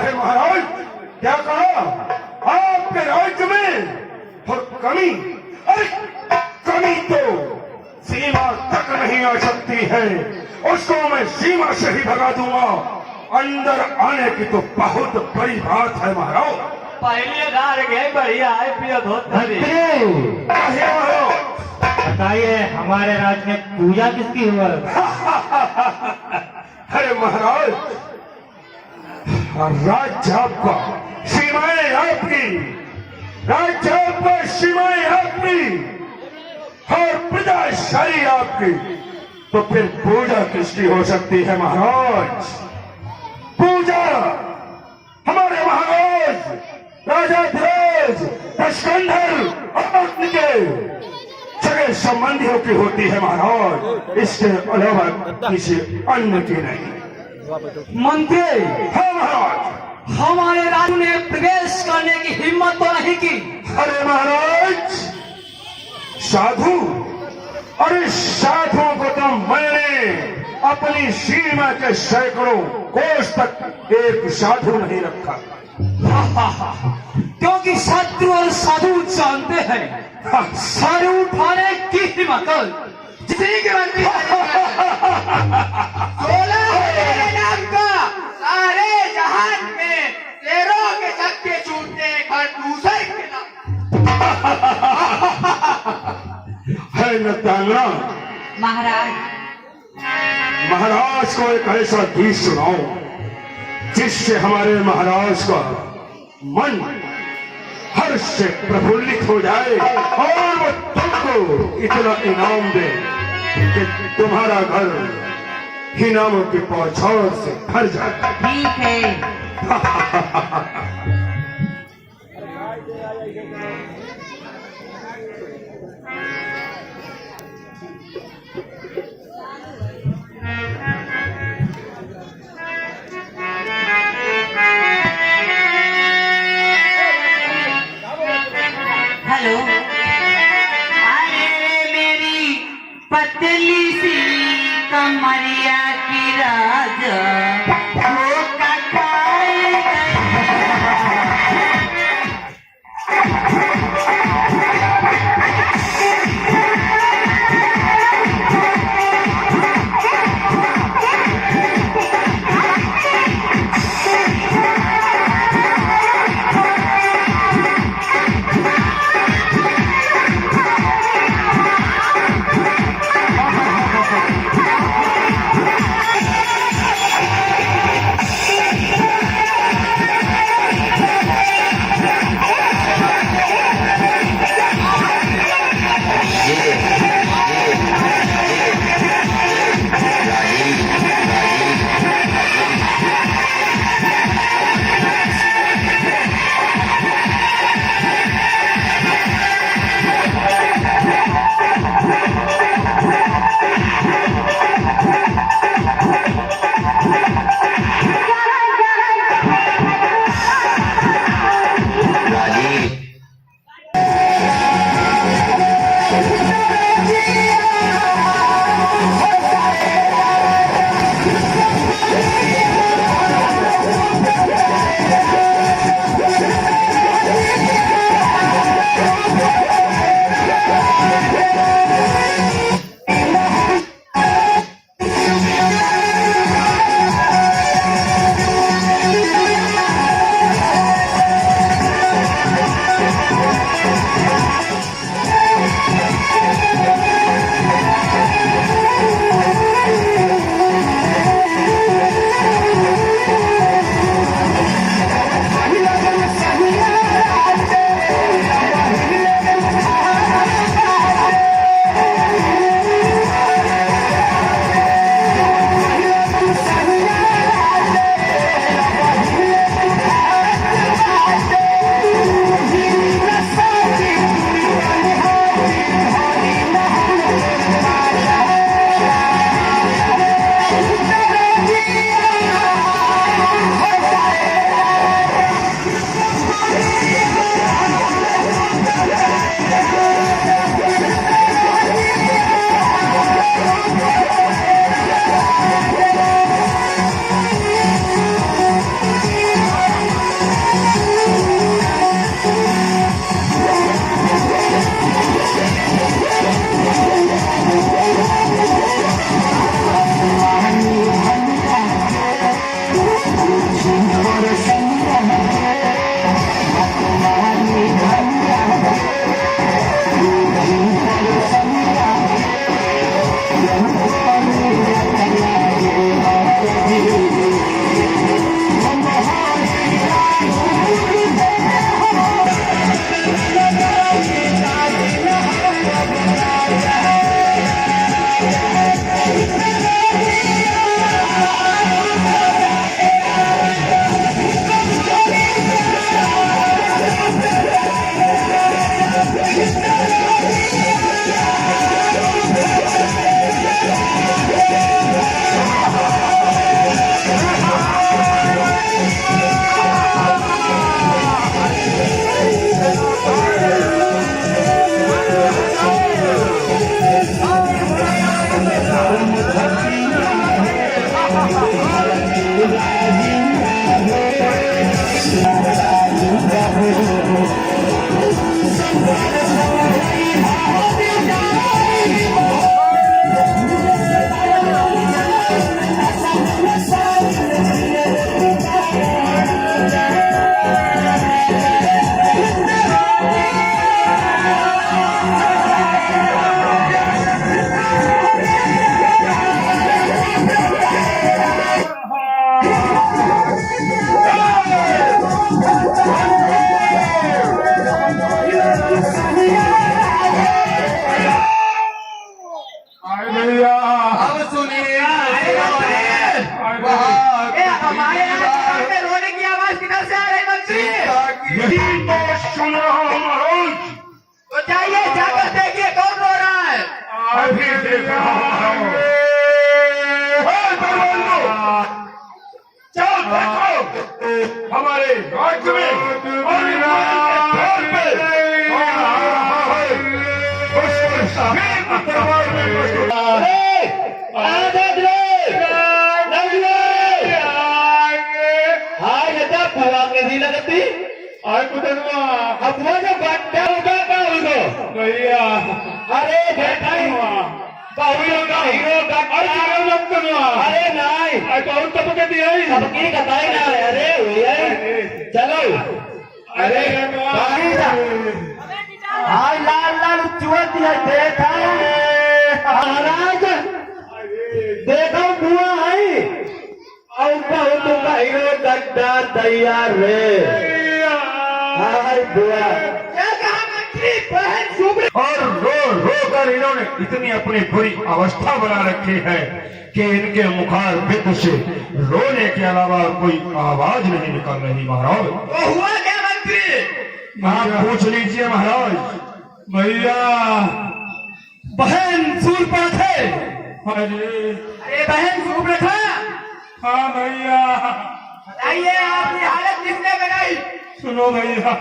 है महाराज? क्या कहा? आपके राज्य में और कमी, अरे कमी तो सीमा तक नहीं आ सकती है, उसको मैं सीमा से ही भगा दूंगा। अंदर आने की तो बहुत बड़ी बात है महाराज। पहले दार गए बढ़िया है पियो धोतरी। बताइए हमारे राज्य में पूजा किसकी हुआ? अरे महाराज, राज्य आपका, सीमाएं आपकी, राज्य आपका, सीमाएं आपकी और प्रजाशाही आपकी, तो फिर पूजा किसकी हो सकती है महाराज? पूजा हमारे महाराज राजा ध्वज दशकंधर और उनके सगे संबंधियों की होती है महाराज, इसके अलावा किसी अन्य की नहीं। मंत्री, हाँ महाराज। हमारे राज्य ने प्रवेश करने की हिम्मत तो नहीं की। अरे महाराज, साधु, अरे साधुओं को तो मैंने अपनी सीमा के सैकड़ों कोस तक एक साधु नहीं रखा। क्योंकि शत्रु और साधु जानते हैं सर उठाने की हिम्मत जितनी की बनती मेरे नाम का सारे जहान में शेरों के छक्के छूटते घर दूसरे के नाम है न ताना। महाराज, महाराज को एक ऐसा गीत सुनाओ जिससे हमारे महाराज का मन हर्ष से प्रफुल्लित हो जाए और वो तुमको इतना इनाम दे कि तुम्हारा घर इनामों की पौछाड़ से भर जाए। ठीक है। हेलो, अरे मेरी पतली सी कमरिया की राजा धोखा खाए गए। यही तो सुन रहा हूँ महाराज। तो जाइए जाकर देखिए कौन रो रहा है। अभी देख रहा हूँ। चलो देखो हमारे राज्य में और दरबार पे कौन आ रहा है। उस दरबार में भैया अरे बेटा हीरो का अरे नहीं सबकी कताई ना है। अरे भैया चलो अरे आज लाल लाल चुवत है देखा महाराज देखो बुआ है और बहुत का हीरो गद्दा तैयार है। हाय बुआ क्या कहा मंत्री बहन सुबह और रो रो कर इन्होंने इतनी अपनी बुरी अवस्था बना रखी है कि इनके मुखार बिंद से रोने के अलावा कोई आवाज नहीं निकल रही। महाराज तो हुआ क्या मंत्री। आप पूछ लीजिए महाराज। भैया बहन सूर पर थे। अरे बहन सुबह था। हाँ भैया बताइए आपकी हालत किसने बनाई। सुनो भैया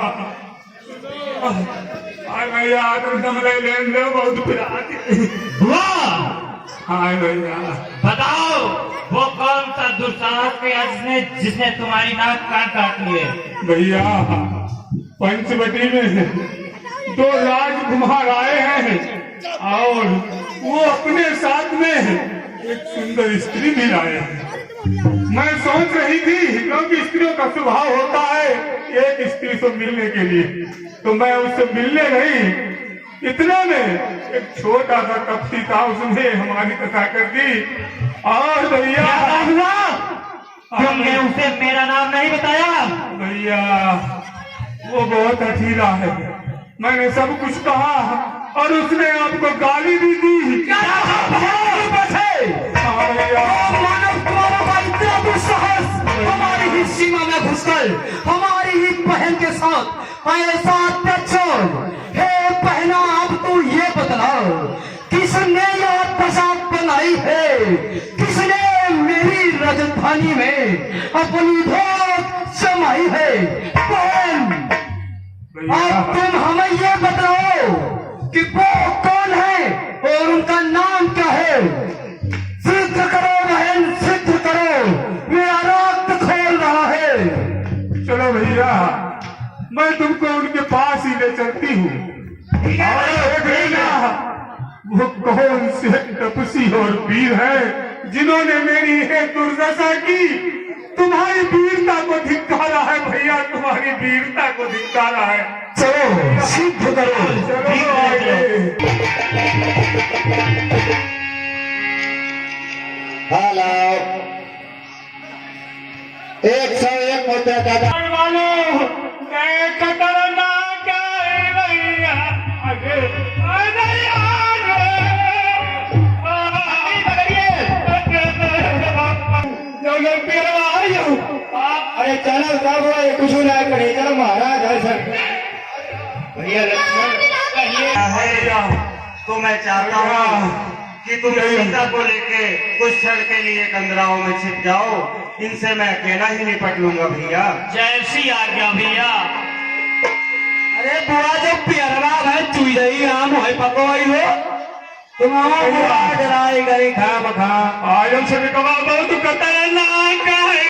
हाय भैया तुम ले लेन दो बहुत पिराती। हाय भैया बताओ वो कौन सा दुस्साहस किया जिसने तुम्हारी नाक कान काट लिए। भैया पंचवटी में दो राजकुमार आए हैं और वो अपने साथ में एक सुंदर स्त्री भी लाए हैं। मैं सोच रही थी क्योंकि स्त्रियों का स्वभाव होता है एक स्त्री से मिलने के लिए, तो मैं उससे मिलने नहीं इतना में एक छोटा सा कपटी था उसने हमारी कथा कर दी। और भैया तुमने उसे मेरा नाम नहीं बताया। भैया वो बहुत हठीला है, मैंने सब कुछ कहा और उसने आपको गाली भी दी। हाँ भैया हमारी ही सीमा में घुसकर हमारी ही बहन के साथ ऐसा अत्याचार। हे बहना अब तो ये बतलाओ किसने यह पोशाक बनाई है, किसने मेरी राजधानी में अपनी धोत जमाई है। बहन अब तुम हमें ये बताओ कि वो कौन है और उनका नाम क्या है। सिद्ध करो बहन सिद्ध करो, मेरा रक्त खोल रहा है। चलो भैया मैं तुमको उनके पास ही ले चलती हूँ। और भैया वो कौन से तपसी और वीर है जिन्होंने मेरी ये दुर्दशा की। तुम्हारी वीरता को धिक्कारा है भैया, तुम्हारी वीरता को धिक्कारा है। चलो सिद्ध करो। चलो आगे। हेलो 101 मुद्दा दादा अरे चलो सब कुछ ना करे। चलो महाराज भैया लक्ष्मण तो मैं चाहता हूँ कि तुम सीता को लेके कुछ क्षण के लिए कंदराओं में छिप जाओ। इनसे मैं अकेला ही निपट लूंगा भैया। जैसी आज्ञा भैया। अरे बुआ जो पियरवा है चुई रही आम है पकोई हो तुम डराई गई खा बखा आज हमसे भी कमा बहुत कतरनाक है।